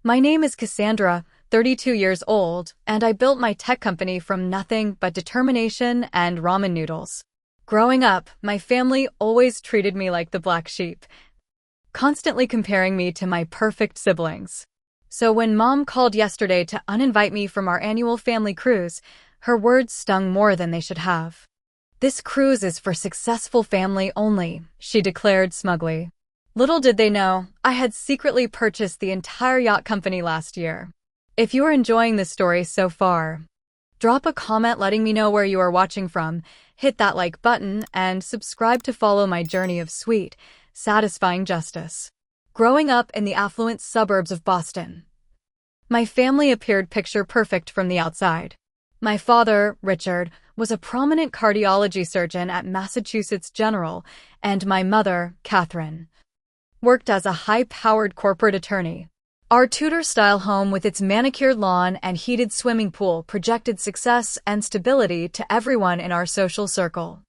My name is Cassandra, 32 years old, and I built my tech company from nothing but determination and ramen noodles. Growing up, my family always treated me like the black sheep, constantly comparing me to my perfect siblings. So when Mom called yesterday to uninvite me from our annual family cruise, her words stung more than they should have. "This cruise is for successful family only," she declared smugly. Little did they know, I had secretly purchased the entire yacht company last year. If you are enjoying this story so far, drop a comment letting me know where you are watching from, hit that like button, and subscribe to follow my journey of sweet, satisfying justice. Growing up in the affluent suburbs of Boston, my family appeared picture perfect from the outside. My father, Richard, was a prominent cardiology surgeon at Massachusetts General, and my mother, Catherine, worked as a high-powered corporate attorney. Our Tudor-style home with its manicured lawn and heated swimming pool projected success and stability to everyone in our social circle.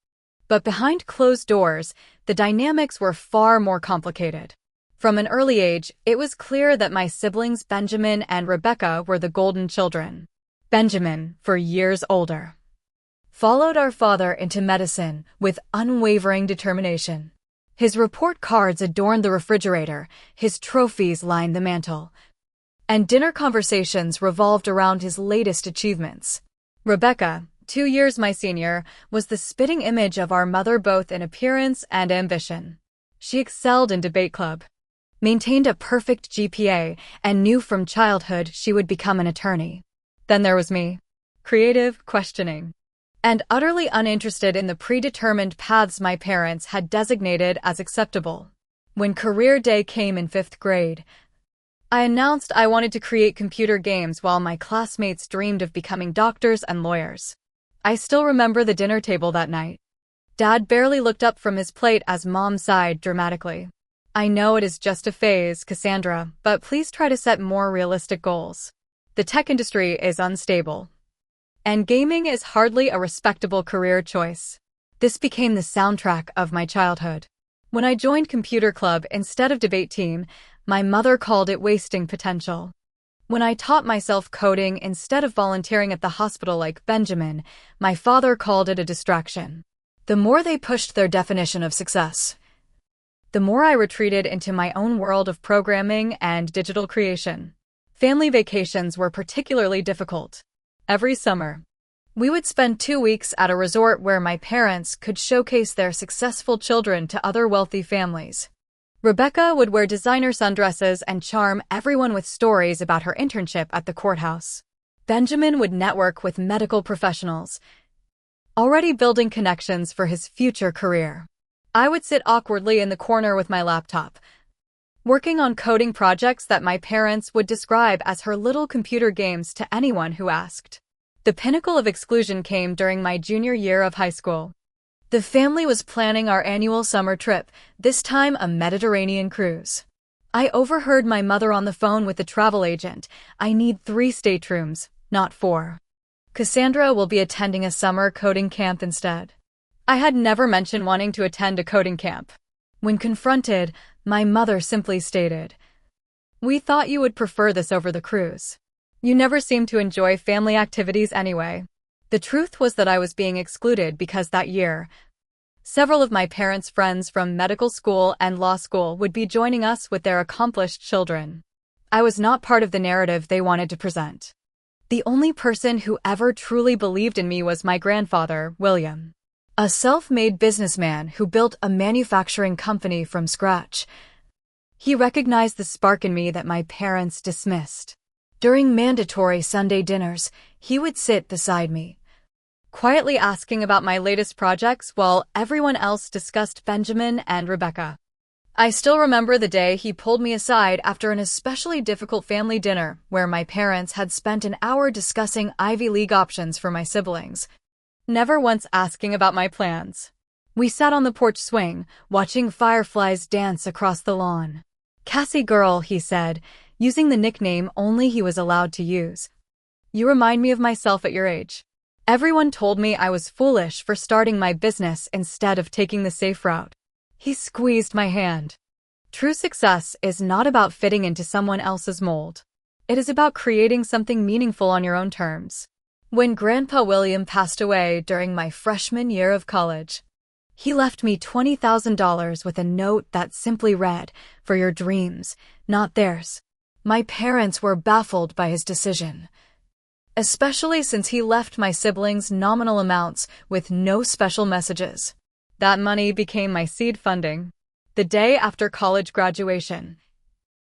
But behind closed doors, the dynamics were far more complicated. From an early age, it was clear that my siblings Benjamin and Rebecca were the golden children. Benjamin, 4 years older, followed our father into medicine with unwavering determination. His report cards adorned the refrigerator, his trophies lined the mantel, and dinner conversations revolved around his latest achievements. Rebecca, 2 years my senior, was the spitting image of our mother both in appearance and ambition. She excelled in debate club, maintained a perfect GPA, and knew from childhood she would become an attorney. Then there was me, creative, questioning, and utterly uninterested in the predetermined paths my parents had designated as acceptable. When career day came in 5th grade, I announced I wanted to create computer games while my classmates dreamed of becoming doctors and lawyers. I still remember the dinner table that night. Dad barely looked up from his plate as Mom sighed dramatically. "I know it is just a phase, Cassandra, but please try to set more realistic goals. The tech industry is unstable, and gaming is hardly a respectable career choice." This became the soundtrack of my childhood. When I joined computer club instead of debate team, my mother called it wasting potential. When I taught myself coding instead of volunteering at the hospital like Benjamin, my father called it a distraction. The more they pushed their definition of success, the more I retreated into my own world of programming and digital creation. Family vacations were particularly difficult. Every summer, we would spend 2 weeks at a resort where my parents could showcase their successful children to other wealthy families. Rebecca would wear designer sundresses and charm everyone with stories about her internship at the courthouse. Benjamin would network with medical professionals, already building connections for his future career. I would sit awkwardly in the corner with my laptop, working on coding projects that my parents would describe as her little computer games to anyone who asked. The pinnacle of exclusion came during my junior year of high school. The family was planning our annual summer trip, this time a Mediterranean cruise. I overheard my mother on the phone with the travel agent. "I need 3 staterooms, not 4. Cassandra will be attending a summer coding camp instead." I had never mentioned wanting to attend a coding camp. When confronted, my mother simply stated, "We thought you would prefer this over the cruise. You never seem to enjoy family activities anyway." The truth was that I was being excluded because that year, several of my parents' friends from medical school and law school would be joining us with their accomplished children. I was not part of the narrative they wanted to present. The only person who ever truly believed in me was my grandfather, William, a self-made businessman who built a manufacturing company from scratch. He recognized the spark in me that my parents dismissed. During mandatory Sunday dinners, he would sit beside me, quietly asking about my latest projects while everyone else discussed Benjamin and Rebecca. I still remember the day he pulled me aside after an especially difficult family dinner where my parents had spent an hour discussing Ivy League options for my siblings, never once asking about my plans. We sat on the porch swing, watching fireflies dance across the lawn. "Cassie girl," he said, using the nickname only he was allowed to use. "You remind me of myself at your age." Everyone told me I was foolish for starting my business instead of taking the safe route. He squeezed my hand. True success is not about fitting into someone else's mold. It is about creating something meaningful on your own terms. When Grandpa William passed away during my freshman year of college, he left me $20,000 with a note that simply read, "For your dreams, not theirs." My parents were baffled by his decision, especially since he left my siblings nominal amounts with no special messages. That money became my seed funding. The day after college graduation,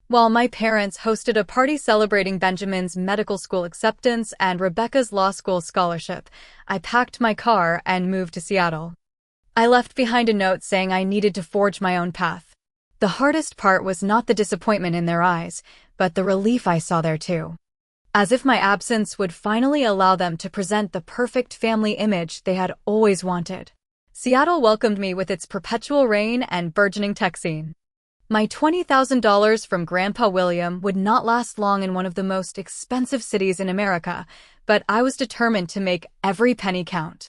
while my parents hosted a party celebrating Benjamin's medical school acceptance and Rebecca's law school scholarship, I packed my car and moved to Seattle. I left behind a note saying I needed to forge my own path. The hardest part was not the disappointment in their eyes, but the relief I saw there too. As if my absence would finally allow them to present the perfect family image they had always wanted. Seattle welcomed me with its perpetual rain and burgeoning tech scene. My $20,000 from Grandpa William would not last long in one of the most expensive cities in America, but I was determined to make every penny count.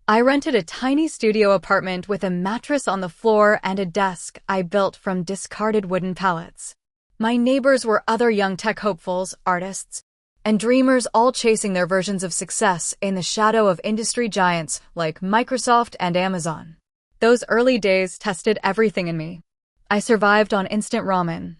I rented a tiny studio apartment with a mattress on the floor and a desk I built from discarded wooden pallets. My neighbors were other young tech hopefuls, artists, and dreamers, all chasing their versions of success in the shadow of industry giants like Microsoft and Amazon. Those early days tested everything in me. I survived on instant ramen,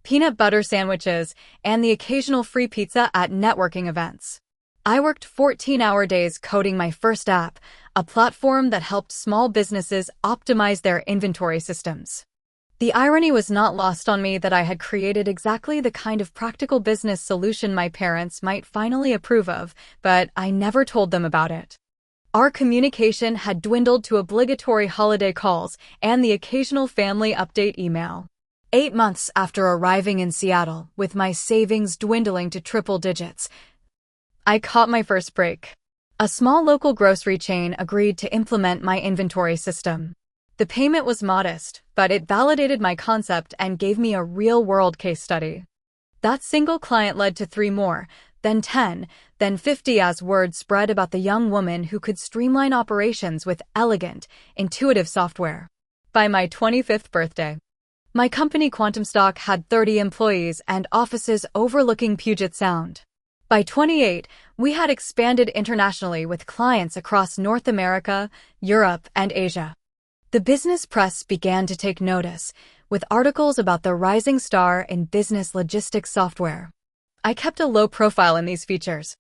peanut butter sandwiches, and the occasional free pizza at networking events. I worked 14-hour days coding my first app, a platform that helped small businesses optimize their inventory systems. The irony was not lost on me that I had created exactly the kind of practical business solution my parents might finally approve of, but I never told them about it. Our communication had dwindled to obligatory holiday calls and the occasional family update email. 8 months after arriving in Seattle, with my savings dwindling to triple digits, I caught my first break. A small local grocery chain agreed to implement my inventory system. The payment was modest, but it validated my concept and gave me a real-world case study. That single client led to 3 more, then 10, then 50 as word spread about the young woman who could streamline operations with elegant, intuitive software. By my 25th birthday, my company QuantumStock had 30 employees and offices overlooking Puget Sound. By 28, we had expanded internationally with clients across North America, Europe, and Asia. The business press began to take notice, with articles about the rising star in business logistics software. I kept a low profile in these features,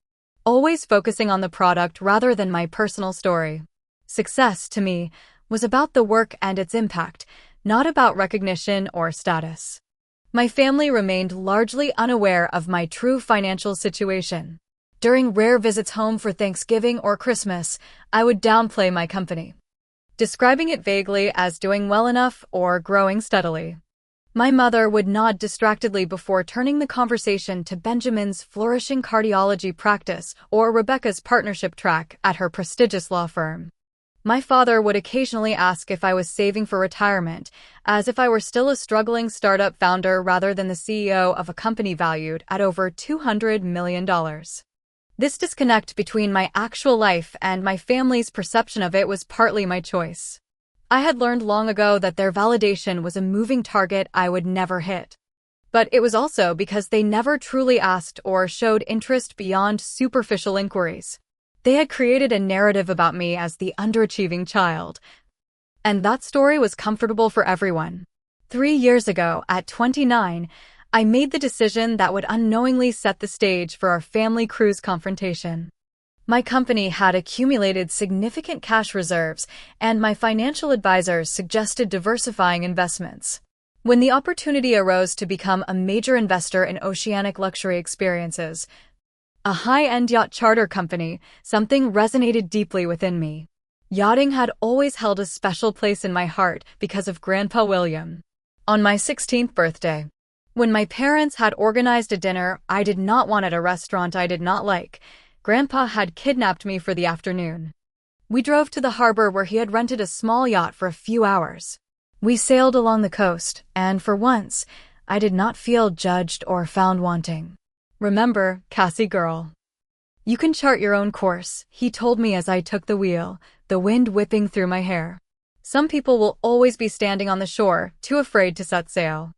always focusing on the product rather than my personal story. Success, to me, was about the work and its impact, not about recognition or status. My family remained largely unaware of my true financial situation. During rare visits home for Thanksgiving or Christmas, I would downplay my company, describing it vaguely as doing well enough or growing steadily. My mother would nod distractedly before turning the conversation to Benjamin's flourishing cardiology practice or Rebecca's partnership track at her prestigious law firm. My father would occasionally ask if I was saving for retirement, as if I were still a struggling startup founder rather than the CEO of a company valued at over $200 million. This disconnect between my actual life and my family's perception of it was partly my choice. I had learned long ago that their validation was a moving target I would never hit. But it was also because they never truly asked or showed interest beyond superficial inquiries. They had created a narrative about me as the underachieving child, and that story was comfortable for everyone. 3 years ago, at 29, I made the decision that would unknowingly set the stage for our family cruise confrontation. My company had accumulated significant cash reserves, and my financial advisors suggested diversifying investments. When the opportunity arose to become a major investor in oceanic luxury experiences, a high-end yacht charter company, something resonated deeply within me. Yachting had always held a special place in my heart because of Grandpa William. On my 16th birthday, when my parents had organized a dinner I did not want at a restaurant I did not like, Grandpa had kidnapped me for the afternoon. We drove to the harbor where he had rented a small yacht for a few hours. We sailed along the coast, and for once, I did not feel judged or found wanting. "Remember, Cassie girl, you can chart your own course," he told me as I took the wheel, the wind whipping through my hair. "Some people will always be standing on the shore, too afraid to set sail.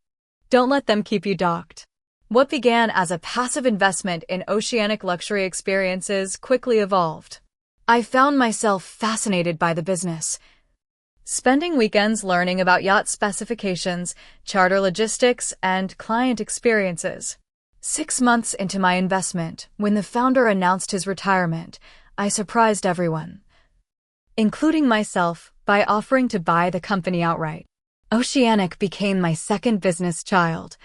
Don't let them keep you docked." What began as a passive investment in oceanic luxury experiences quickly evolved. I found myself fascinated by the business, spending weekends learning about yacht specifications, charter logistics, and client experiences. 6 months into my investment, when the founder announced his retirement, I surprised everyone, including myself, by offering to buy the company outright. Oceanic became my second business child,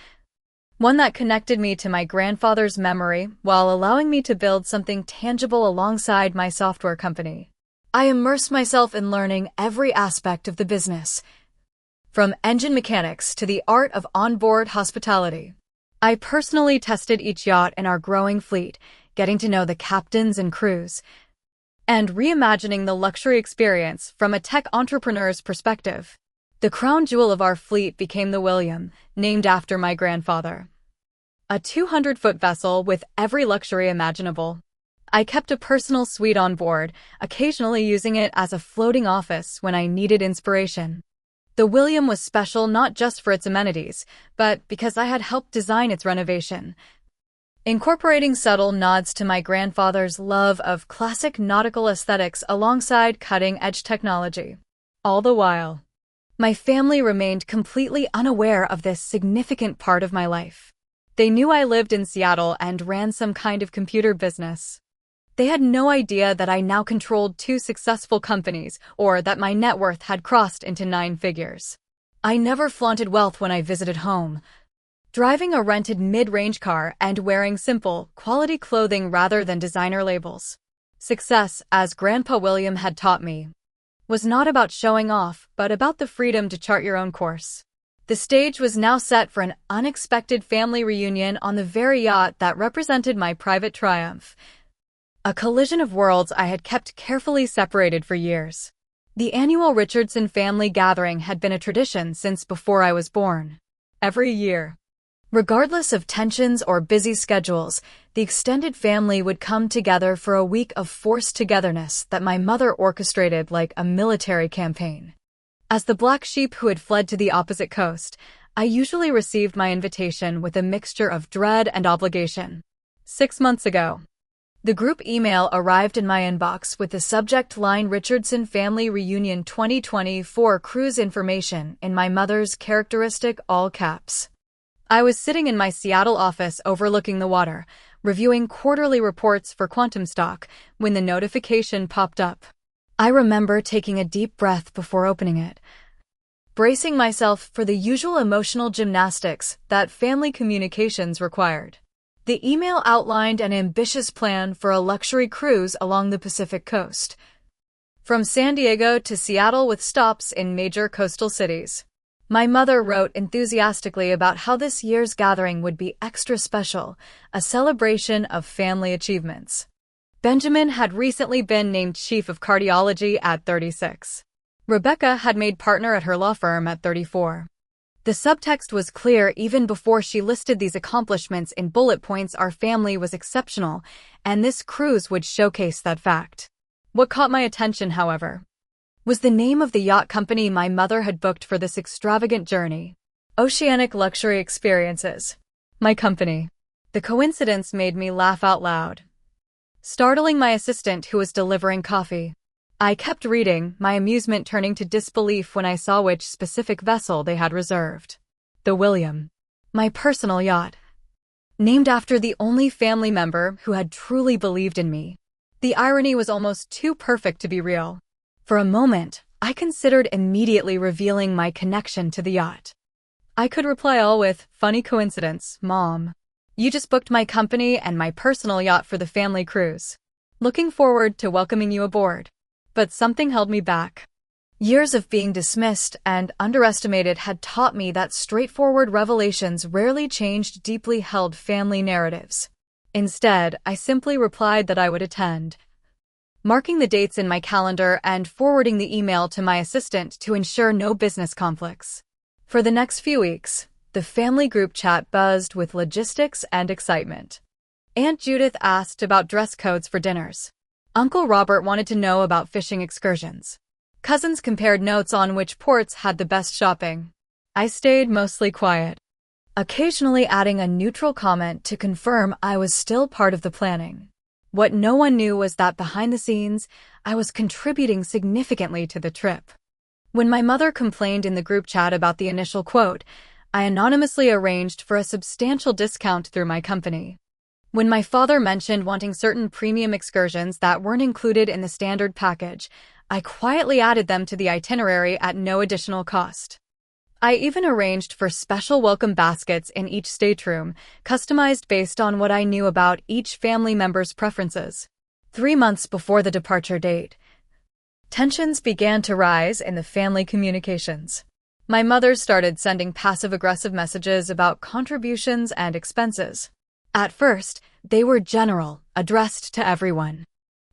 one that connected me to my grandfather's memory while allowing me to build something tangible alongside my software company. I immersed myself in learning every aspect of the business, from engine mechanics to the art of onboard hospitality. I personally tested each yacht in our growing fleet, getting to know the captains and crews, and reimagining the luxury experience from a tech entrepreneur's perspective. The crown jewel of our fleet became the William, named after my grandfather. A 200-foot vessel with every luxury imaginable. I kept a personal suite on board, occasionally using it as a floating office when I needed inspiration. The William was special not just for its amenities, but because I had helped design its renovation, incorporating subtle nods to my grandfather's love of classic nautical aesthetics alongside cutting-edge technology. All the while, my family remained completely unaware of this significant part of my life. They knew I lived in Seattle and ran some kind of computer business. They had no idea that I now controlled 2 successful companies or that my net worth had crossed into 9 figures. I never flaunted wealth when I visited home, driving a rented mid-range car and wearing simple, quality clothing rather than designer labels. Success, as Grandpa William had taught me, was not about showing off, but about the freedom to chart your own course. The stage was now set for an unexpected family reunion on the very yacht that represented my private triumph. A collision of worlds I had kept carefully separated for years. The annual Richardson family gathering had been a tradition since before I was born. Every year, regardless of tensions or busy schedules, the extended family would come together for a week of forced togetherness that my mother orchestrated like a military campaign. As the black sheep who had fled to the opposite coast, I usually received my invitation with a mixture of dread and obligation. 6 months ago, the group email arrived in my inbox with the subject line Richardson Family Reunion 2024 cruise information in my mother's characteristic all caps. I was sitting in my Seattle office overlooking the water, reviewing quarterly reports for Quantum Stock, when the notification popped up. I remember taking a deep breath before opening it, bracing myself for the usual emotional gymnastics that family communications required. The email outlined an ambitious plan for a luxury cruise along the Pacific coast, from San Diego to Seattle with stops in major coastal cities. My mother wrote enthusiastically about how this year's gathering would be extra special, a celebration of family achievements. Benjamin had recently been named chief of cardiology at 36. Rebecca had made partner at her law firm at 34. The subtext was clear even before she listed these accomplishments in bullet points. Our family was exceptional, and this cruise would showcase that fact. What caught my attention, however, was the name of the yacht company my mother had booked for this extravagant journey. Oceanic Luxury Experiences. My company. The coincidence made me laugh out loud, startling my assistant who was delivering coffee. I kept reading, my amusement turning to disbelief when I saw which specific vessel they had reserved. The William. My personal yacht. Named after the only family member who had truly believed in me. The irony was almost too perfect to be real. For a moment, I considered immediately revealing my connection to the yacht. I could reply all with, "Funny coincidence, Mom. You just booked my company and my personal yacht for the family cruise. Looking forward to welcoming you aboard." But something held me back. Years of being dismissed and underestimated had taught me that straightforward revelations rarely changed deeply held family narratives. Instead, I simply replied that I would attend, marking the dates in my calendar and forwarding the email to my assistant to ensure no business conflicts. For the next few weeks, the family group chat buzzed with logistics and excitement. Aunt Judith asked about dress codes for dinners. Uncle Robert wanted to know about fishing excursions. Cousins compared notes on which ports had the best shopping. I stayed mostly quiet, occasionally adding a neutral comment to confirm I was still part of the planning. What no one knew was that behind the scenes, I was contributing significantly to the trip. When my mother complained in the group chat about the initial quote, I anonymously arranged for a substantial discount through my company. When my father mentioned wanting certain premium excursions that weren't included in the standard package, I quietly added them to the itinerary at no additional cost. I even arranged for special welcome baskets in each stateroom, customized based on what I knew about each family member's preferences. 3 months before the departure date, tensions began to rise in the family communications. My mother started sending passive-aggressive messages about contributions and expenses. At first, they were general, addressed to everyone.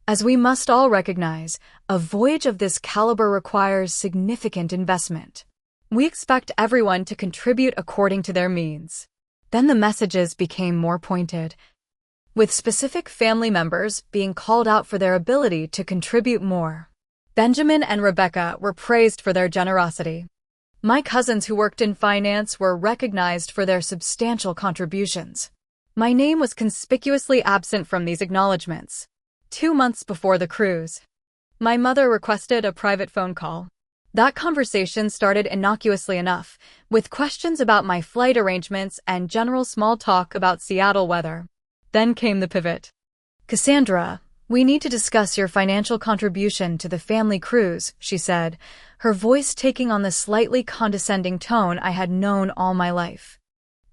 As we must all recognize, a voyage of this caliber requires significant investment. We expect everyone to contribute according to their means. Then the messages became more pointed, with specific family members being called out for their ability to contribute more. Benjamin and Rebecca were praised for their generosity. My cousins who worked in finance were recognized for their substantial contributions. My name was conspicuously absent from these acknowledgments. 2 months before the cruise, my mother requested a private phone call. That conversation started innocuously enough, with questions about my flight arrangements and general small talk about Seattle weather. Then came the pivot. "Cassandra, we need to discuss your financial contribution to the family cruise," she said, her voice taking on the slightly condescending tone I had known all my life.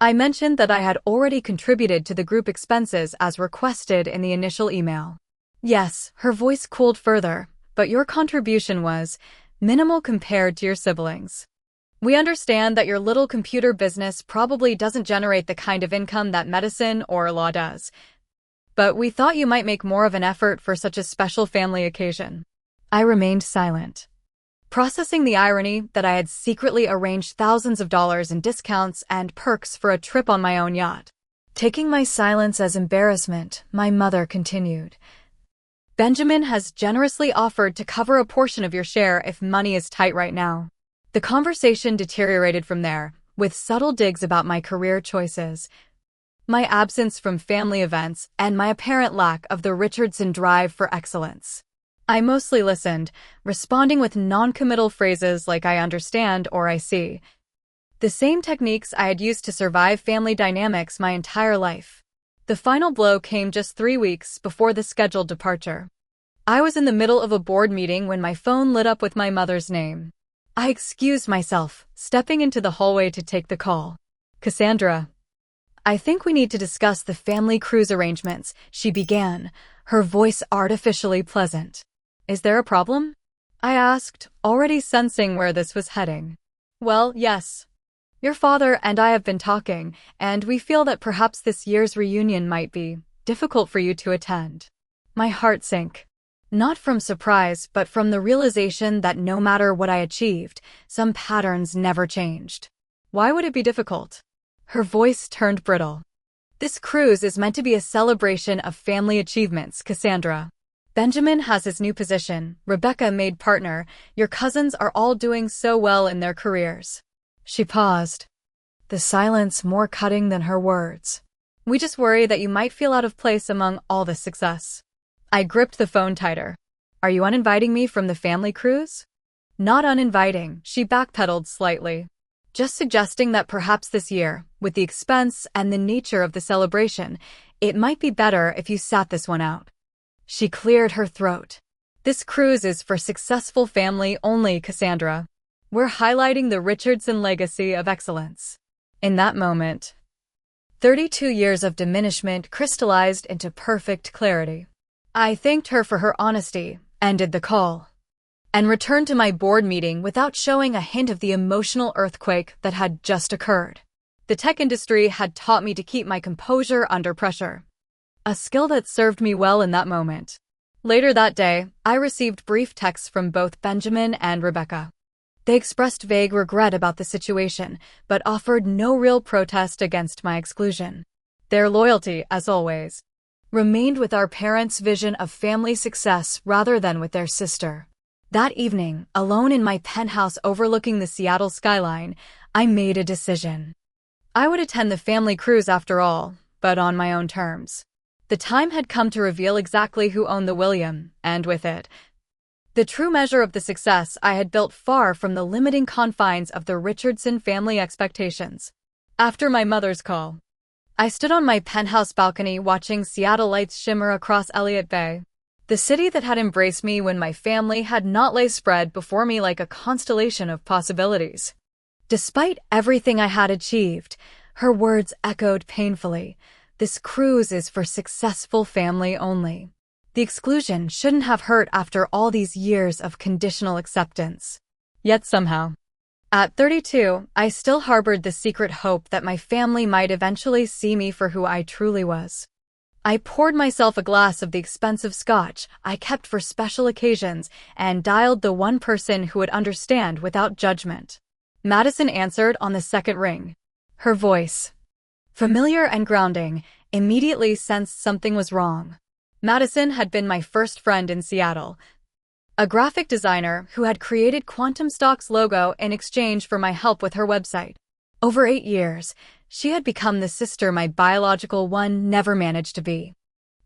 I mentioned that I had already contributed to the group expenses as requested in the initial email. "Yes," her voice cooled further, "but your contribution was minimal compared to your siblings. We understand that your little computer business probably doesn't generate the kind of income that medicine or law does, but we thought you might make more of an effort for such a special family occasion." I remained silent, processing the irony that I had secretly arranged thousands of dollars in discounts and perks for a trip on my own yacht. Taking my silence as embarrassment, my mother continued, "Benjamin has generously offered to cover a portion of your share if money is tight right now." The conversation deteriorated from there, with subtle digs about my career choices, my absence from family events, and my apparent lack of the Richardson drive for excellence. I mostly listened, responding with non-committal phrases like "I understand" or "I see," the same techniques I had used to survive family dynamics my entire life. The final blow came just 3 weeks before the scheduled departure. I was in the middle of a board meeting when my phone lit up with my mother's name. I excused myself, stepping into the hallway to take the call. "Cassandra, I think we need to discuss the family cruise arrangements," she began, her voice artificially pleasant. "Is there a problem?" I asked, already sensing where this was heading. "Well, yes. Your father and I have been talking, and we feel that perhaps this year's reunion might be difficult for you to attend." My heart sank. Not from surprise, but from the realization that no matter what I achieved, some patterns never changed. "Why would it be difficult?" Her voice turned brittle. "This cruise is meant to be a celebration of family achievements, Cassandra. Benjamin has his new position, Rebecca made partner, your cousins are all doing so well in their careers." She paused, the silence more cutting than her words. "We just worry that you might feel out of place among all this success." I gripped the phone tighter. "Are you uninviting me from the family cruise?" "Not uninviting," she backpedaled slightly. "Just suggesting that perhaps this year, with the expense and the nature of the celebration, it might be better if you sat this one out." She cleared her throat. "This cruise is for successful family only, Cassandra. We're highlighting the Richardson legacy of excellence." In that moment, 32 years of diminishment crystallized into perfect clarity. I thanked her for her honesty, ended the call, and returned to my board meeting without showing a hint of the emotional earthquake that had just occurred. The tech industry had taught me to keep my composure under pressure, a skill that served me well in that moment. Later that day, I received brief texts from both Benjamin and Rebecca. They expressed vague regret about the situation, but offered no real protest against my exclusion. Their loyalty, as always, remained with our parents' vision of family success rather than with their sister. That evening, alone in my penthouse overlooking the Seattle skyline, I made a decision. I would attend the family cruise after all, but on my own terms. The time had come to reveal exactly who owned the William, and with it, the true measure of the success I had built far from the limiting confines of the Richardson family expectations. After my mother's call, I stood on my penthouse balcony watching Seattle lights shimmer across Elliott Bay, the city that had embraced me when my family had not lay spread before me like a constellation of possibilities. Despite everything I had achieved, her words echoed painfully. This cruise is for successful family only. The exclusion shouldn't have hurt after all these years of conditional acceptance. Yet somehow, at 32, I still harbored the secret hope that my family might eventually see me for who I truly was. I poured myself a glass of the expensive scotch I kept for special occasions and dialed the one person who would understand without judgment. Madison answered on the second ring. Her voice, familiar and grounding, immediately sensed something was wrong. Madison had been my first friend in Seattle, a graphic designer who had created Quantum Stock's logo in exchange for my help with her website. Over 8 years, she had become the sister my biological one never managed to be.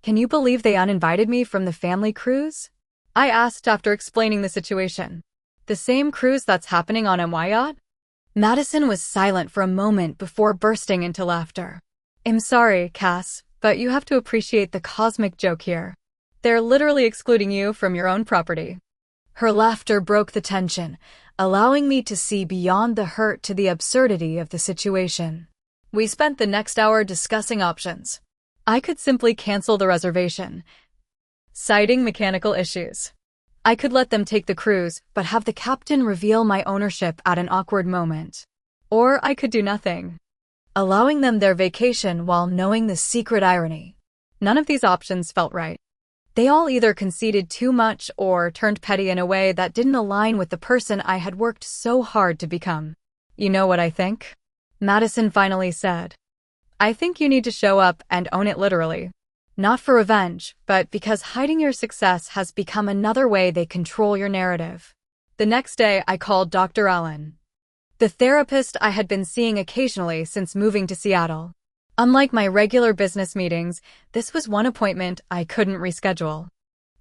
"Can you believe they uninvited me from the family cruise?" I asked after explaining the situation. "The same cruise that's happening on Yacht?" Madison was silent for a moment before bursting into laughter. "I'm sorry, Cass, but you have to appreciate the cosmic joke here. They're literally excluding you from your own property." Her laughter broke the tension, allowing me to see beyond the hurt to the absurdity of the situation. We spent the next hour discussing options. I could simply cancel the reservation, citing mechanical issues. I could let them take the cruise, but have the captain reveal my ownership at an awkward moment. Or I could do nothing, allowing them their vacation while knowing the secret irony. None of these options felt right. They all either conceded too much or turned petty in a way that didn't align with the person I had worked so hard to become. "You know what I think?" Madison finally said. "I think you need to show up and own it literally. Not for revenge, but because hiding your success has become another way they control your narrative." The next day, I called Dr. Allen, the therapist I had been seeing occasionally since moving to Seattle. Unlike my regular business meetings, this was one appointment I couldn't reschedule.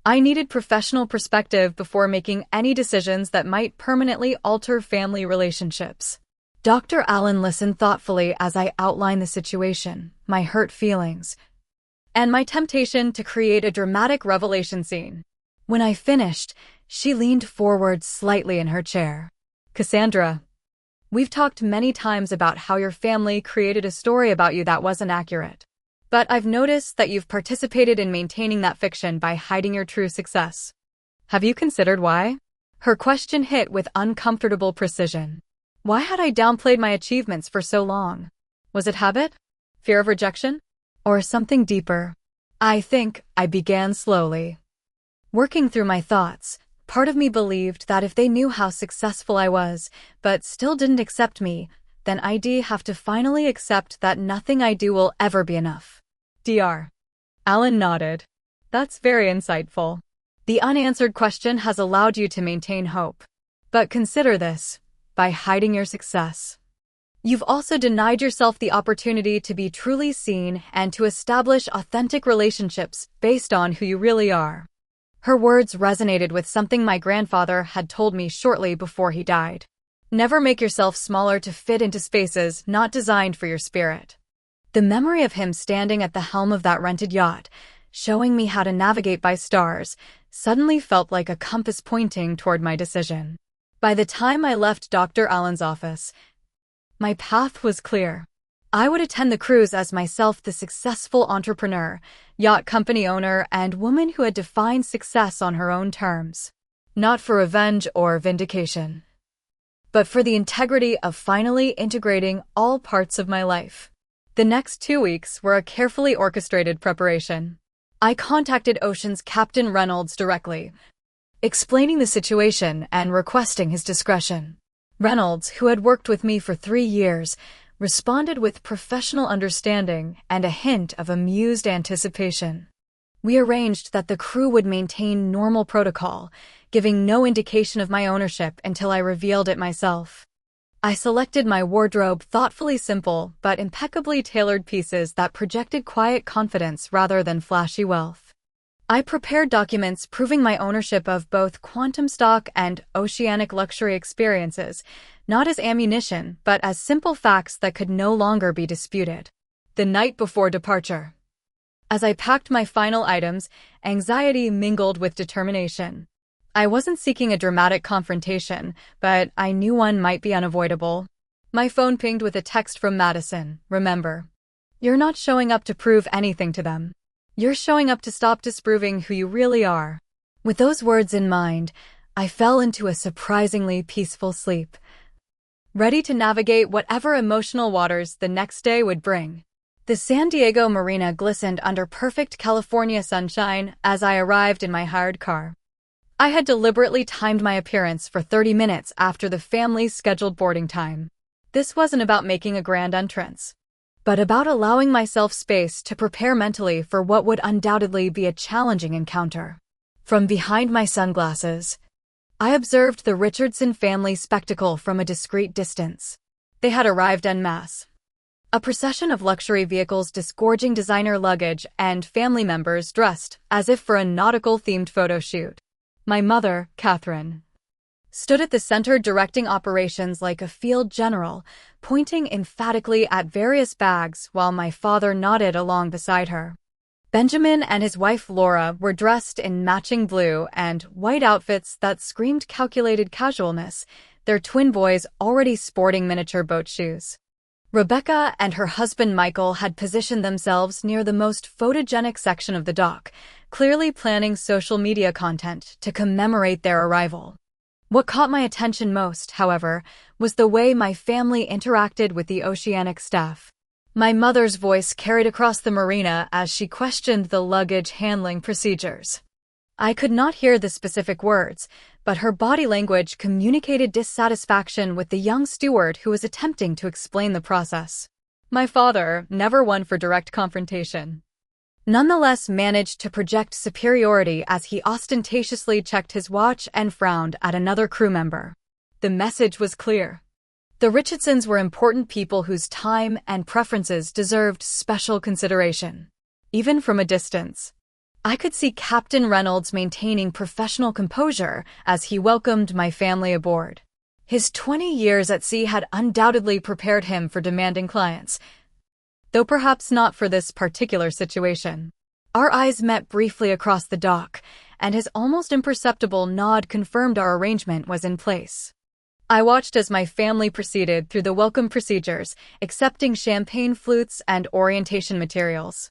I needed professional perspective before making any decisions that might permanently alter family relationships. Dr. Allen listened thoughtfully as I outlined the situation, my hurt feelings, and my temptation to create a dramatic revelation scene. When I finished, she leaned forward slightly in her chair. "Cassandra, we've talked many times about how your family created a story about you that wasn't accurate. But I've noticed that you've participated in maintaining that fiction by hiding your true success. Have you considered why?" Her question hit with uncomfortable precision. Why had I downplayed my achievements for so long? Was it habit? Fear of rejection? Or something deeper? I think I began slowly. Working through my thoughts, part of me believed that if they knew how successful I was, but still didn't accept me, then I'd have to finally accept that nothing I do will ever be enough. Dr. Allen nodded. "That's very insightful. The unanswered question has allowed you to maintain hope. But consider this, by hiding your success, you've also denied yourself the opportunity to be truly seen and to establish authentic relationships based on who you really are." Her words resonated with something my grandfather had told me shortly before he died. Never make yourself smaller to fit into spaces not designed for your spirit. The memory of him standing at the helm of that rented yacht, showing me how to navigate by stars, suddenly felt like a compass pointing toward my decision. By the time I left Dr. Allen's office, my path was clear. I would attend the cruise as myself, the successful entrepreneur, yacht company owner, and woman who had defined success on her own terms. Not for revenge or vindication, but for the integrity of finally integrating all parts of my life. The next 2 weeks were a carefully orchestrated preparation. I contacted Ocean's Captain Reynolds directly, explaining the situation and requesting his discretion. Reynolds, who had worked with me for 3 years, responded with professional understanding and a hint of amused anticipation. We arranged that the crew would maintain normal protocol, giving no indication of my ownership until I revealed it myself. I selected my wardrobe thoughtfully simple but impeccably tailored pieces that projected quiet confidence rather than flashy wealth. I prepared documents proving my ownership of both quantum stock and oceanic luxury experiences, not as ammunition, but as simple facts that could no longer be disputed. The night before departure. As I packed my final items, anxiety mingled with determination. I wasn't seeking a dramatic confrontation, but I knew one might be unavoidable. My phone pinged with a text from Madison. Remember, you're not showing up to prove anything to them. You're showing up to stop disproving who you really are. With those words in mind, I fell into a surprisingly peaceful sleep, ready to navigate whatever emotional waters the next day would bring. The San Diego marina glistened under perfect California sunshine as I arrived in my hired car. I had deliberately timed my appearance for 30 minutes after the family's scheduled boarding time. This wasn't about making a grand entrance, but about allowing myself space to prepare mentally for what would undoubtedly be a challenging encounter. From behind my sunglasses, I observed the Richardson family spectacle from a discreet distance. They had arrived en masse. A procession of luxury vehicles disgorging designer luggage and family members dressed as if for a nautical-themed photo shoot. My mother, Catherine, stood at the center directing operations like a field general, pointing emphatically at various bags while my father nodded along beside her. Benjamin and his wife Laura were dressed in matching blue and white outfits that screamed calculated casualness, their twin boys already sporting miniature boat shoes. Rebecca and her husband Michael had positioned themselves near the most photogenic section of the dock, clearly planning social media content to commemorate their arrival. What caught my attention most, however, was the way my family interacted with the oceanic staff. My mother's voice carried across the marina as she questioned the luggage handling procedures. I could not hear the specific words, but her body language communicated dissatisfaction with the young steward who was attempting to explain the process. My father, never one for direct confrontation, nonetheless managed to project superiority as he ostentatiously checked his watch and frowned at another crew member. The message was clear. The Richardsons were important people whose time and preferences deserved special consideration. Even from a distance, I could see Captain Reynolds maintaining professional composure as he welcomed my family aboard. His 20 years at sea had undoubtedly prepared him for demanding clients, though perhaps not for this particular situation. Our eyes met briefly across the dock, and his almost imperceptible nod confirmed our arrangement was in place. I watched as my family proceeded through the welcome procedures, accepting champagne flutes and orientation materials.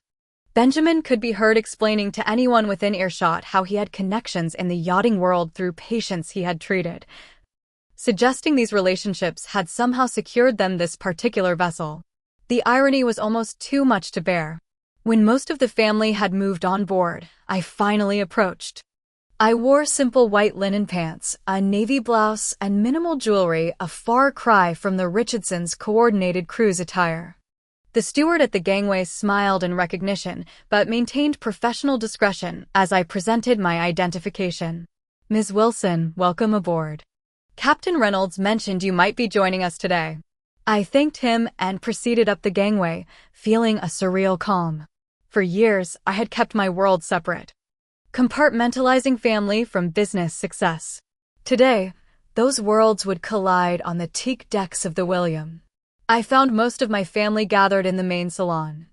Benjamin could be heard explaining to anyone within earshot how he had connections in the yachting world through patients he had treated, suggesting these relationships had somehow secured them this particular vessel. The irony was almost too much to bear. When most of the family had moved on board, I finally approached. I wore simple white linen pants, a navy blouse, and minimal jewelry, a far cry from the Richardsons' coordinated cruise attire. The steward at the gangway smiled in recognition, but maintained professional discretion as I presented my identification. Ms. Wilson, welcome aboard. Captain Reynolds mentioned you might be joining us today. I thanked him and proceeded up the gangway, feeling a surreal calm. For years, I had kept my world separate, compartmentalizing family from business success. Today, those worlds would collide on the teak decks of the William. I found most of my family gathered in the main salon,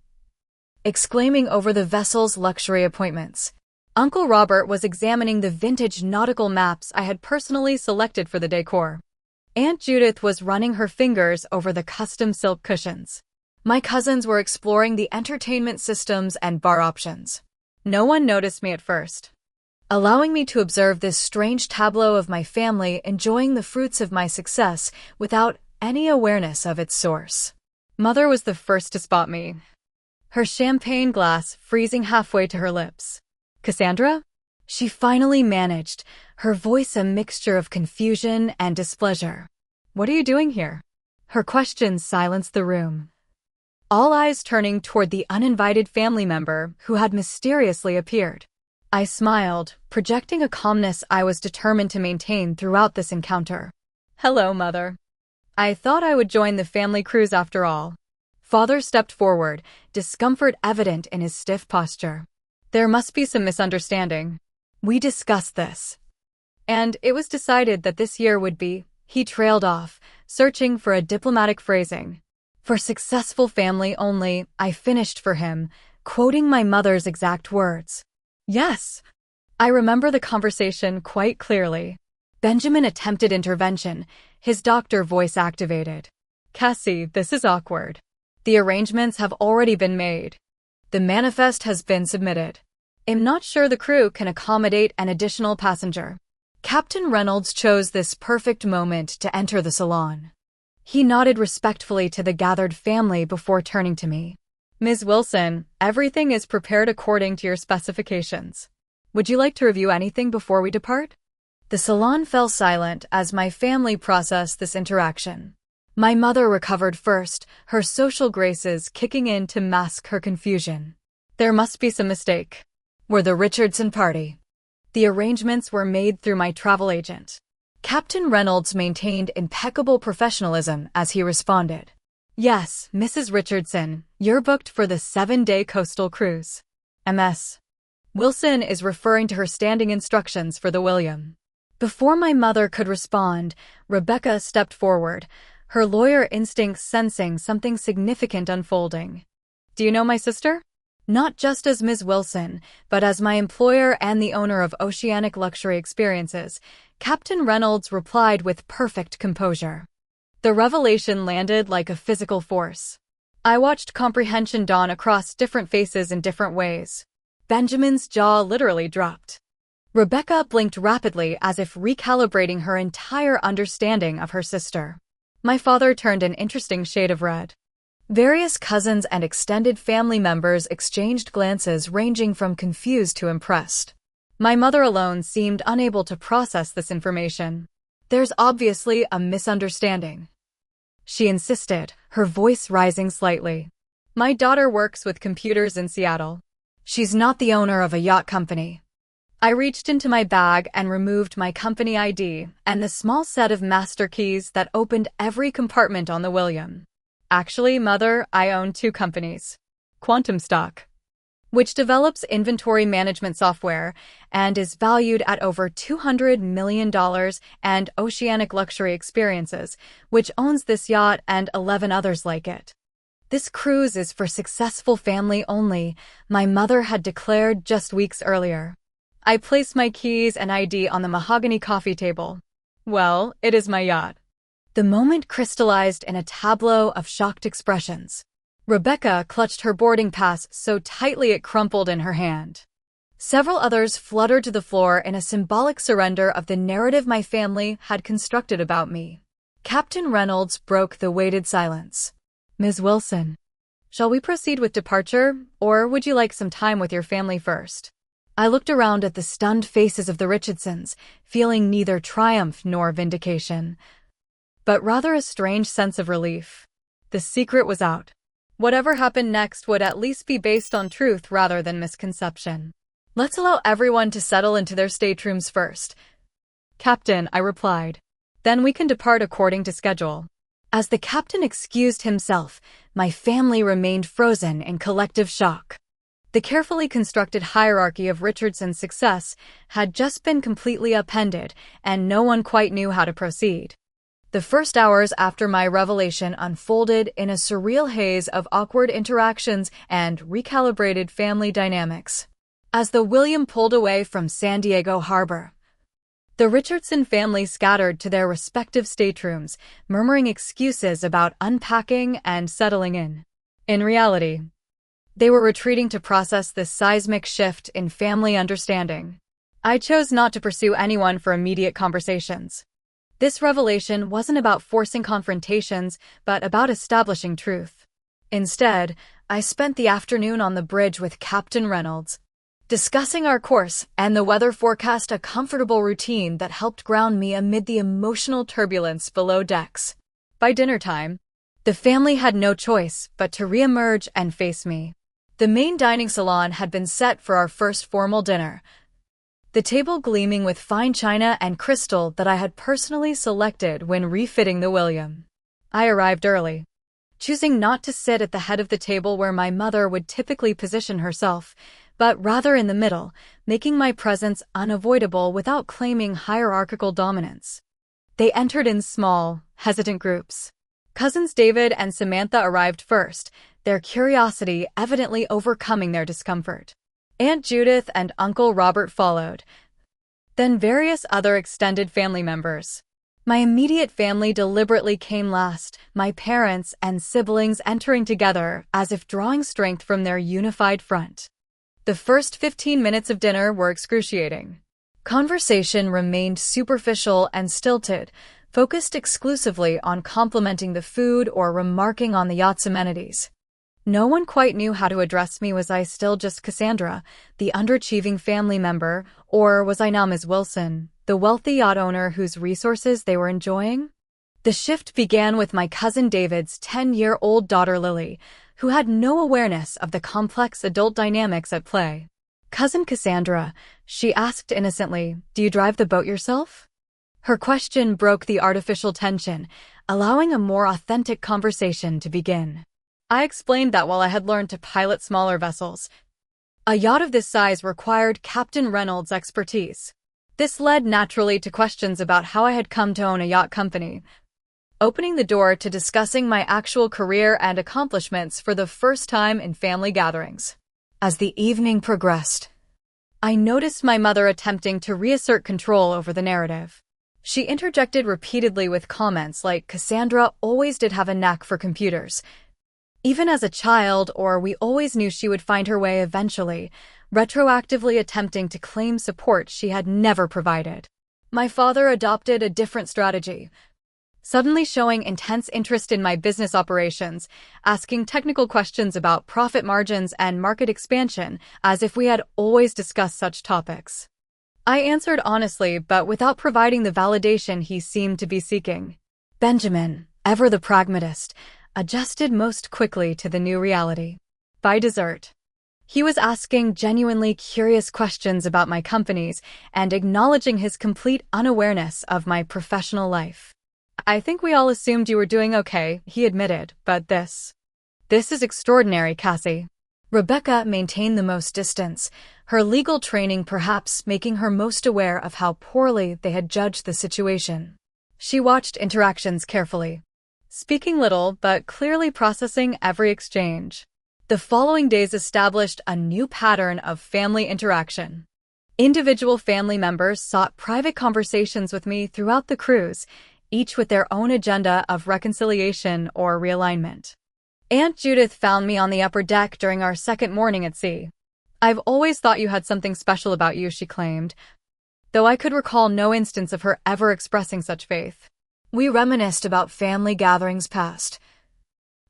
exclaiming over the vessel's luxury appointments. Uncle Robert was examining the vintage nautical maps I had personally selected for the decor. Aunt Judith was running her fingers over the custom silk cushions. My cousins were exploring the entertainment systems and bar options. No one noticed me at first, allowing me to observe this strange tableau of my family enjoying the fruits of my success without any awareness of its source. Mother was the first to spot me, her champagne glass freezing halfway to her lips. Cassandra? She finally managed, her voice a mixture of confusion and displeasure. What are you doing here? Her questions silenced the room, all eyes turning toward the uninvited family member who had mysteriously appeared. I smiled, projecting a calmness I was determined to maintain throughout this encounter. Hello, Mother. I thought I would join the family cruise after all. Father stepped forward, discomfort evident in his stiff posture. There must be some misunderstanding. We discussed this. And it was decided that this year would be, he trailed off, searching for a diplomatic phrasing. For successful family only, I finished for him, quoting my mother's exact words. Yes. I remember the conversation quite clearly. Benjamin attempted intervention, his doctor voice activated. Cassie, this is awkward. The arrangements have already been made. The manifest has been submitted. I'm not sure the crew can accommodate an additional passenger. Captain Reynolds chose this perfect moment to enter the salon. He nodded respectfully to the gathered family before turning to me. Ms. Wilson, everything is prepared according to your specifications. Would you like to review anything before we depart? The salon fell silent as my family processed this interaction. My mother recovered first, her social graces kicking in to mask her confusion. There must be some mistake. We're the Richardson party. The arrangements were made through my travel agent. Captain Reynolds maintained impeccable professionalism as he responded. Yes, Mrs. Richardson, you're booked for the 7-day coastal cruise. MS. Wilson is referring to her standing instructions for the William. Before my mother could respond, Rebecca stepped forward, her lawyer instincts sensing something significant unfolding. Do you know my sister? Not just as Ms. Wilson, but as my employer and the owner of Oceanic Luxury Experiences, Captain Reynolds replied with perfect composure. The revelation landed like a physical force. I watched comprehension dawn across different faces in different ways. Benjamin's jaw literally dropped. Rebecca blinked rapidly as if recalibrating her entire understanding of her sister. My father turned an interesting shade of red. Various cousins and extended family members exchanged glances ranging from confused to impressed. My mother alone seemed unable to process this information. There's obviously a misunderstanding. She insisted, her voice rising slightly. My daughter works with computers in Seattle. She's not the owner of a yacht company. I reached into my bag and removed my company ID and the small set of master keys that opened every compartment on the William. Actually, Mother, I own 2 companies. Quantum Stock, which develops inventory management software and is valued at over $200 million, and Oceanic Luxury Experiences, which owns this yacht and 11 others like it. This cruise is for successful family only, my mother had declared just weeks earlier. I placed my keys and ID on the mahogany coffee table. Well, it is my yacht. The moment crystallized in a tableau of shocked expressions. Rebecca clutched her boarding pass so tightly it crumpled in her hand. Several others fluttered to the floor in a symbolic surrender of the narrative my family had constructed about me. Captain Reynolds broke the weighted silence. Ms. Wilson, shall we proceed with departure, or would you like some time with your family first? I looked around at the stunned faces of the Richardsons, feeling neither triumph nor vindication, but rather a strange sense of relief. The secret was out. Whatever happened next would at least be based on truth rather than misconception. Let's allow everyone to settle into their staterooms first. Captain, I replied. Then we can depart according to schedule. As the captain excused himself, my family remained frozen in collective shock. The carefully constructed hierarchy of Richardson's success had just been completely upended, and no one quite knew how to proceed. The first hours after my revelation unfolded in a surreal haze of awkward interactions and recalibrated family dynamics. As the William pulled away from San Diego Harbor, the Richardson family scattered to their respective staterooms, murmuring excuses about unpacking and settling in. In reality, they were retreating to process this seismic shift in family understanding. I chose not to pursue anyone for immediate conversations. This revelation wasn't about forcing confrontations, but about establishing truth. Instead, I spent the afternoon on the bridge with Captain Reynolds, discussing our course and the weather forecast, a comfortable routine that helped ground me amid the emotional turbulence below decks. By dinner time, the family had no choice but to reemerge and face me. The main dining salon had been set for our first formal dinner, the table gleaming with fine china and crystal that I had personally selected when refitting the William. I arrived early, choosing not to sit at the head of the table where my mother would typically position herself, but rather in the middle, making my presence unavoidable without claiming hierarchical dominance. They entered in small, hesitant groups. Cousins David and Samantha arrived first, their curiosity evidently overcoming their discomfort. Aunt Judith and Uncle Robert followed, then various other extended family members. My immediate family deliberately came last, my parents and siblings entering together as if drawing strength from their unified front. The first 15 minutes of dinner were excruciating. Conversation remained superficial and stilted, focused exclusively on complimenting the food or remarking on the yacht's amenities. No one quite knew how to address me. Was I still just Cassandra, the underachieving family member, or was I now Ms. Wilson, the wealthy yacht owner whose resources they were enjoying? The shift began with my cousin David's 10-year-old daughter Lily, who had no awareness of the complex adult dynamics at play. "Cousin Cassandra," she asked innocently, "do you drive the boat yourself?" Her question broke the artificial tension, allowing a more authentic conversation to begin. I explained that while I had learned to pilot smaller vessels, a yacht of this size required Captain Reynolds' expertise. This led naturally to questions about how I had come to own a yacht company, opening the door to discussing my actual career and accomplishments for the first time in family gatherings. As the evening progressed, I noticed my mother attempting to reassert control over the narrative. She interjected repeatedly with comments like Cassandra always did have a knack for computers, even as a child, or we always knew she would find her way eventually, retroactively attempting to claim support she had never provided. My father adopted a different strategy, suddenly showing intense interest in my business operations, asking technical questions about profit margins and market expansion, as if we had always discussed such topics. I answered honestly, but without providing the validation he seemed to be seeking. Benjamin, ever the pragmatist, adjusted most quickly to the new reality. By dessert, he was asking genuinely curious questions about my companies and acknowledging his complete unawareness of my professional life. "I think we all assumed you were doing okay," he admitted, "but this is extraordinary, Cassie." Rebecca maintained the most distance, her legal training perhaps making her most aware of how poorly they had judged the situation. She watched interactions carefully, speaking little but clearly processing every exchange. The following days established a new pattern of family interaction. Individual family members sought private conversations with me throughout the cruise, each with their own agenda of reconciliation or realignment. Aunt Judith found me on the upper deck during our second morning at sea. "I've always thought you had something special about you," she claimed, though I could recall no instance of her ever expressing such faith. We reminisced about family gatherings past,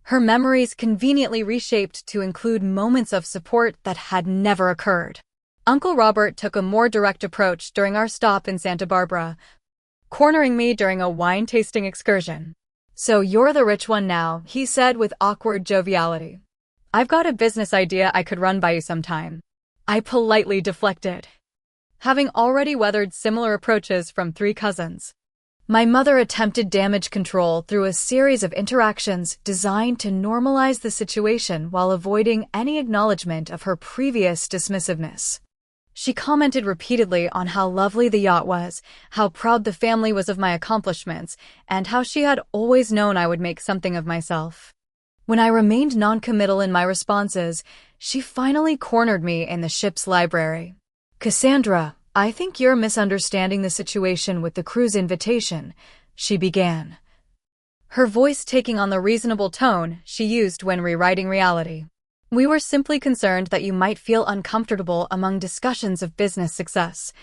her memories conveniently reshaped to include moments of support that had never occurred. Uncle Robert took a more direct approach during our stop in Santa Barbara, cornering me during a wine-tasting excursion. "So you're the rich one now," he said with awkward joviality. "I've got a business idea I could run by you sometime." I politely deflected, having already weathered similar approaches from 3 cousins. My mother attempted damage control through a series of interactions designed to normalize the situation while avoiding any acknowledgement of her previous dismissiveness. She commented repeatedly on how lovely the yacht was, how proud the family was of my accomplishments, and how she had always known I would make something of myself. When I remained non-committal in my responses, she finally cornered me in the ship's library. "Cassandra, I think you're misunderstanding the situation with the cruise invitation," she began, her voice taking on the reasonable tone she used when rewriting reality. "We were simply concerned that you might feel uncomfortable among discussions of business success,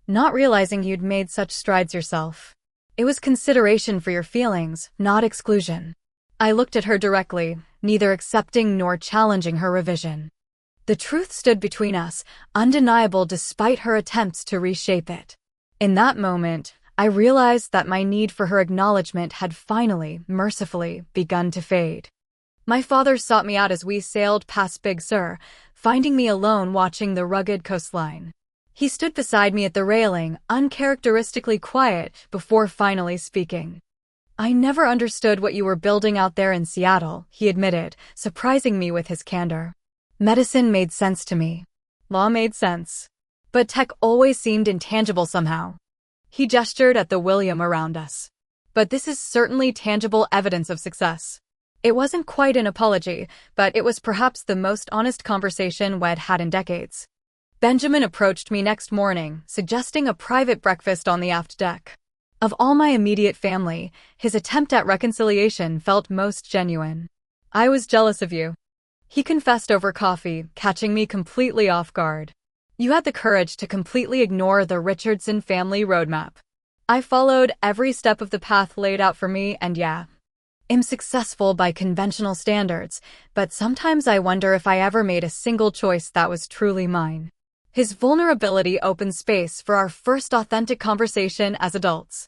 not realizing you'd made such strides yourself. It was consideration for your feelings, not exclusion." I looked at her directly, neither accepting nor challenging her revision. The truth stood between us, undeniable despite her attempts to reshape it. In that moment, I realized that my need for her acknowledgement had finally, mercifully, begun to fade. My father sought me out as we sailed past Big Sur, finding me alone watching the rugged coastline. He stood beside me at the railing, uncharacteristically quiet, before finally speaking. I never understood what you were building out there in Seattle, he admitted, surprising me with his candor. Medicine made sense to me. Law made sense. But tech always seemed intangible somehow. He gestured at the William around us. But this is certainly tangible evidence of success. It wasn't quite an apology, but it was perhaps the most honest conversation we'd had in decades. Benjamin approached me next morning, suggesting a private breakfast on the aft deck. Of all my immediate family, his attempt at reconciliation felt most genuine. I was jealous of you, he confessed over coffee, catching me completely off guard. You had the courage to completely ignore the Richardson family roadmap. I followed every step of the path laid out for me and am successful by conventional standards, but sometimes I wonder if I ever made a single choice that was truly mine. His vulnerability opened space for our first authentic conversation as adults.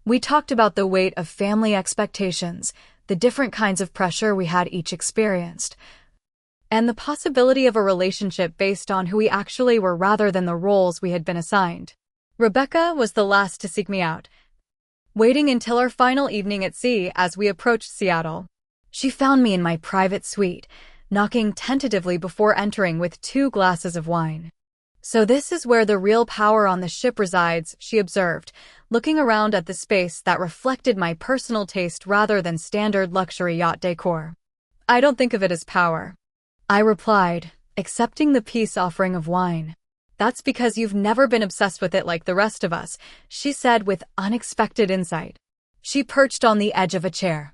We talked about the weight of family expectations, the different kinds of pressure we had each experienced, and the possibility of a relationship based on who we actually were rather than the roles we had been assigned. Rebecca was the last to seek me out, waiting until our final evening at sea as we approached Seattle. She found me in my private suite, knocking tentatively before entering with 2 glasses of wine. So this is where the real power on the ship resides, she observed, looking around at the space that reflected my personal taste rather than standard luxury yacht decor. I don't think of it as power, I replied, accepting the peace offering of wine. That's because you've never been obsessed with it like the rest of us, she said with unexpected insight. She perched on the edge of a chair,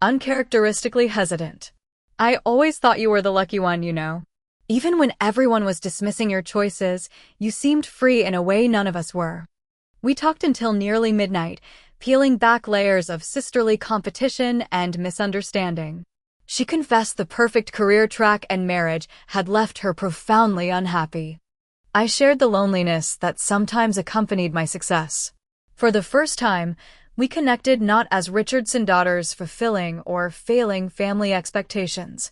uncharacteristically hesitant. I always thought you were the lucky one, you know. Even when everyone was dismissing your choices, you seemed free in a way none of us were. We talked until nearly midnight, peeling back layers of sisterly competition and misunderstanding. She confessed the perfect career track and marriage had left her profoundly unhappy. I shared the loneliness that sometimes accompanied my success. For the first time, we connected not as Richardson daughters fulfilling or failing family expectations,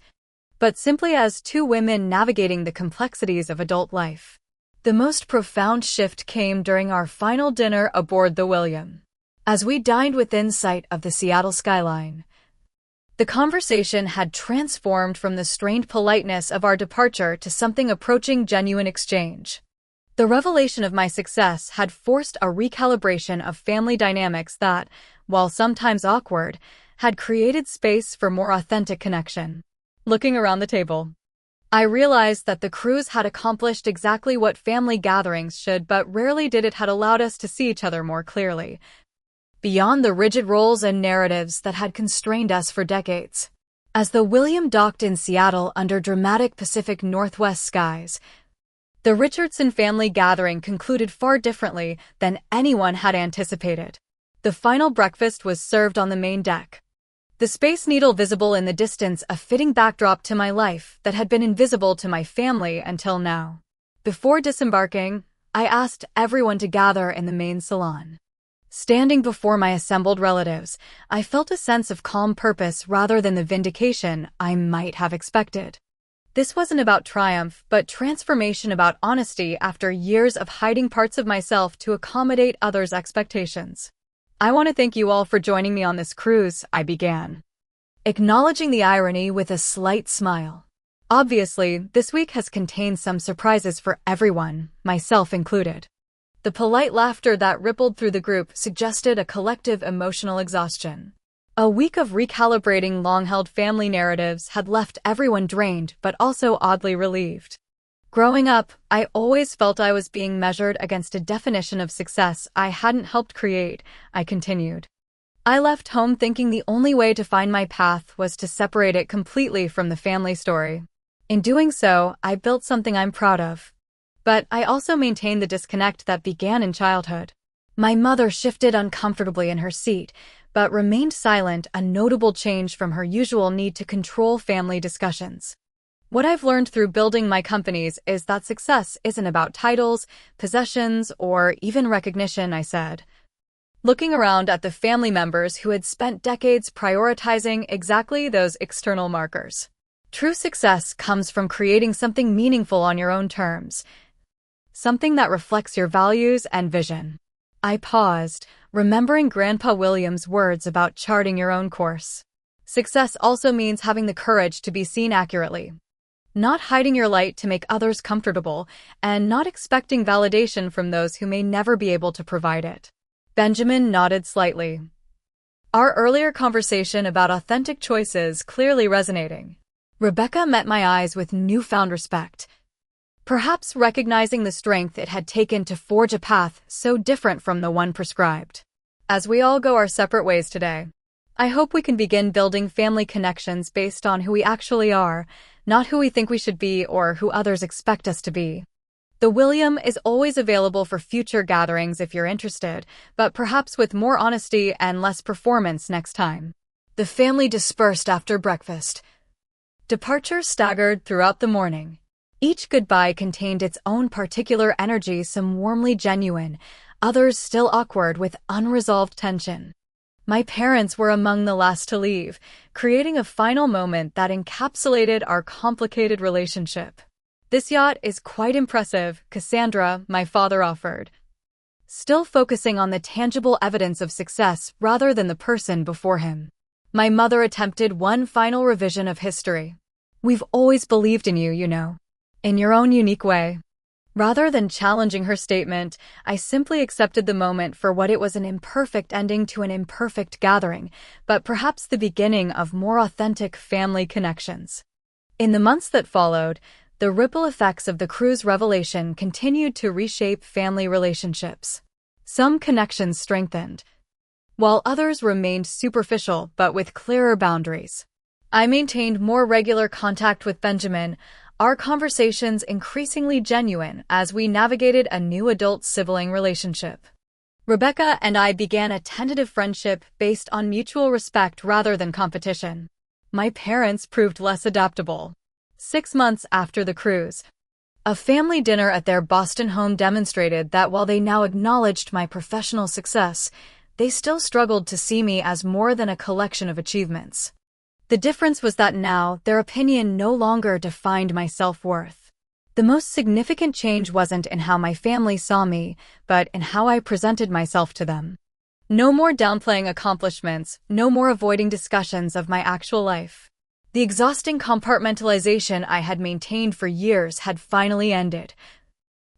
but simply as 2 women navigating the complexities of adult life. The most profound shift came during our final dinner aboard the William. As we dined within sight of the Seattle skyline, the conversation had transformed from the strained politeness of our departure to something approaching genuine exchange. The revelation of my success had forced a recalibration of family dynamics that, while sometimes awkward, had created space for more authentic connection. Looking around the table, I realized that the cruise had accomplished exactly what family gatherings should, but rarely did it had allowed us to see each other more clearly, beyond the rigid roles and narratives that had constrained us for decades. As the William docked in Seattle under dramatic Pacific Northwest skies, the Richardson family gathering concluded far differently than anyone had anticipated. The final breakfast was served on the main deck, the Space Needle visible in the distance, a fitting backdrop to my life that had been invisible to my family until now. Before disembarking, I asked everyone to gather in the main salon. Standing before my assembled relatives, I felt a sense of calm purpose rather than the vindication I might have expected. This wasn't about triumph, but transformation, about honesty after years of hiding parts of myself to accommodate others' expectations. I want to thank you all for joining me on this cruise, I began, acknowledging the irony with a slight smile. Obviously, this week has contained some surprises for everyone, myself included. The polite laughter that rippled through the group suggested a collective emotional exhaustion. A week of recalibrating long-held family narratives had left everyone drained but also oddly relieved. Growing up, I always felt I was being measured against a definition of success I hadn't helped create, I continued. I left home thinking the only way to find my path was to separate it completely from the family story. In doing so, I built something I'm proud of. But I also maintained the disconnect that began in childhood. My mother shifted uncomfortably in her seat, but remained silent, a notable change from her usual need to control family discussions. What I've learned through building my companies is that success isn't about titles, possessions, or even recognition, I said, looking around at the family members who had spent decades prioritizing exactly those external markers. True success comes from creating something meaningful on your own terms, something that reflects your values and vision. I paused, remembering Grandpa Williams' words about charting your own course. Success also means having the courage to be seen accurately, not hiding your light to make others comfortable, and not expecting validation from those who may never be able to provide it. Benjamin nodded slightly. Our earlier conversation about authentic choices clearly resonating. Rebecca met my eyes with newfound respect, perhaps recognizing the strength it had taken to forge a path so different from the one prescribed. As we all go our separate ways today, I hope we can begin building family connections based on who we actually are, not who we think we should be or who others expect us to be. The William is always available for future gatherings if you're interested, but perhaps with more honesty and less performance next time. The family dispersed after breakfast. Departures staggered throughout the morning. Each goodbye contained its own particular energy, some warmly genuine, others still awkward with unresolved tension. My parents were among the last to leave, creating a final moment that encapsulated our complicated relationship. This yacht is quite impressive, Cassandra, my father offered, still focusing on the tangible evidence of success rather than the person before him. My mother attempted one final revision of history. We've always believed in you, you know, in your own unique way. Rather than challenging her statement, I simply accepted the moment for what it was: an imperfect ending to an imperfect gathering, but perhaps the beginning of more authentic family connections. In the months that followed, the ripple effects of the cruise revelation continued to reshape family relationships. Some connections strengthened, while others remained superficial but with clearer boundaries. I maintained more regular contact with Benjamin, our conversations increasingly genuine as we navigated a new adult sibling relationship. Rebecca and I began a tentative friendship based on mutual respect rather than competition. My parents proved less adaptable. 6 months after the cruise, a family dinner at their Boston home demonstrated that while they now acknowledged my professional success, they still struggled to see me as more than a collection of achievements. The difference was that now their opinion no longer defined my self-worth. The most significant change wasn't in how my family saw me, but in how I presented myself to them. No more downplaying accomplishments, no more avoiding discussions of my actual life. The exhausting compartmentalization I had maintained for years had finally ended,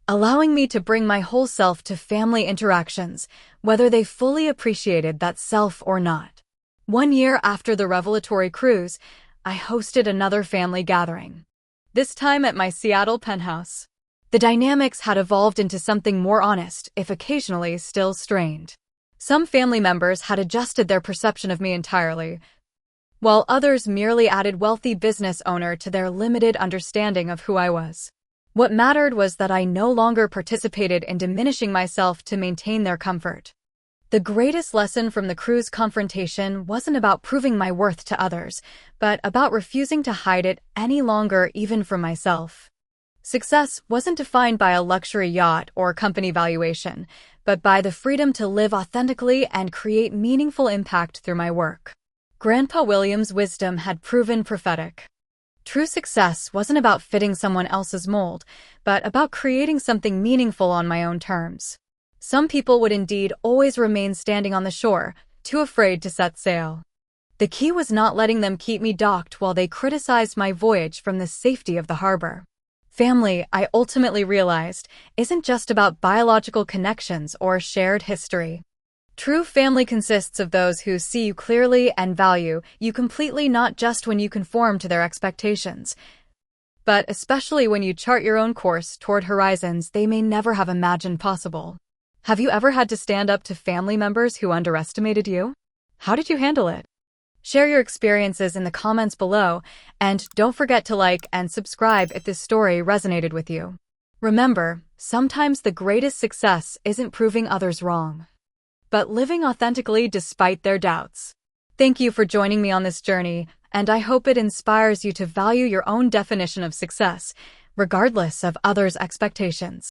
allowing me to bring my whole self to family interactions, whether they fully appreciated that self or not. 1 year after the revelatory cruise, I hosted another family gathering, this time at my Seattle penthouse. The dynamics had evolved into something more honest, if occasionally still strained. Some family members had adjusted their perception of me entirely, while others merely added wealthy business owner to their limited understanding of who I was. What mattered was that I no longer participated in diminishing myself to maintain their comfort. The greatest lesson from the cruise confrontation wasn't about proving my worth to others, but about refusing to hide it any longer, even from myself. Success wasn't defined by a luxury yacht or company valuation, but by the freedom to live authentically and create meaningful impact through my work. Grandpa Williams' wisdom had proven prophetic. True success wasn't about fitting someone else's mold, but about creating something meaningful on my own terms. Some people would indeed always remain standing on the shore, too afraid to set sail. The key was not letting them keep me docked while they criticized my voyage from the safety of the harbor. Family, I ultimately realized, isn't just about biological connections or shared history. True family consists of those who see you clearly and value you completely, not just when you conform to their expectations, but especially when you chart your own course toward horizons they may never have imagined possible. Have you ever had to stand up to family members who underestimated you? How did you handle it? Share your experiences in the comments below, and don't forget to like and subscribe if this story resonated with you. Remember, sometimes the greatest success isn't proving others wrong, but living authentically despite their doubts. Thank you for joining me on this journey, and I hope it inspires you to value your own definition of success, regardless of others' expectations.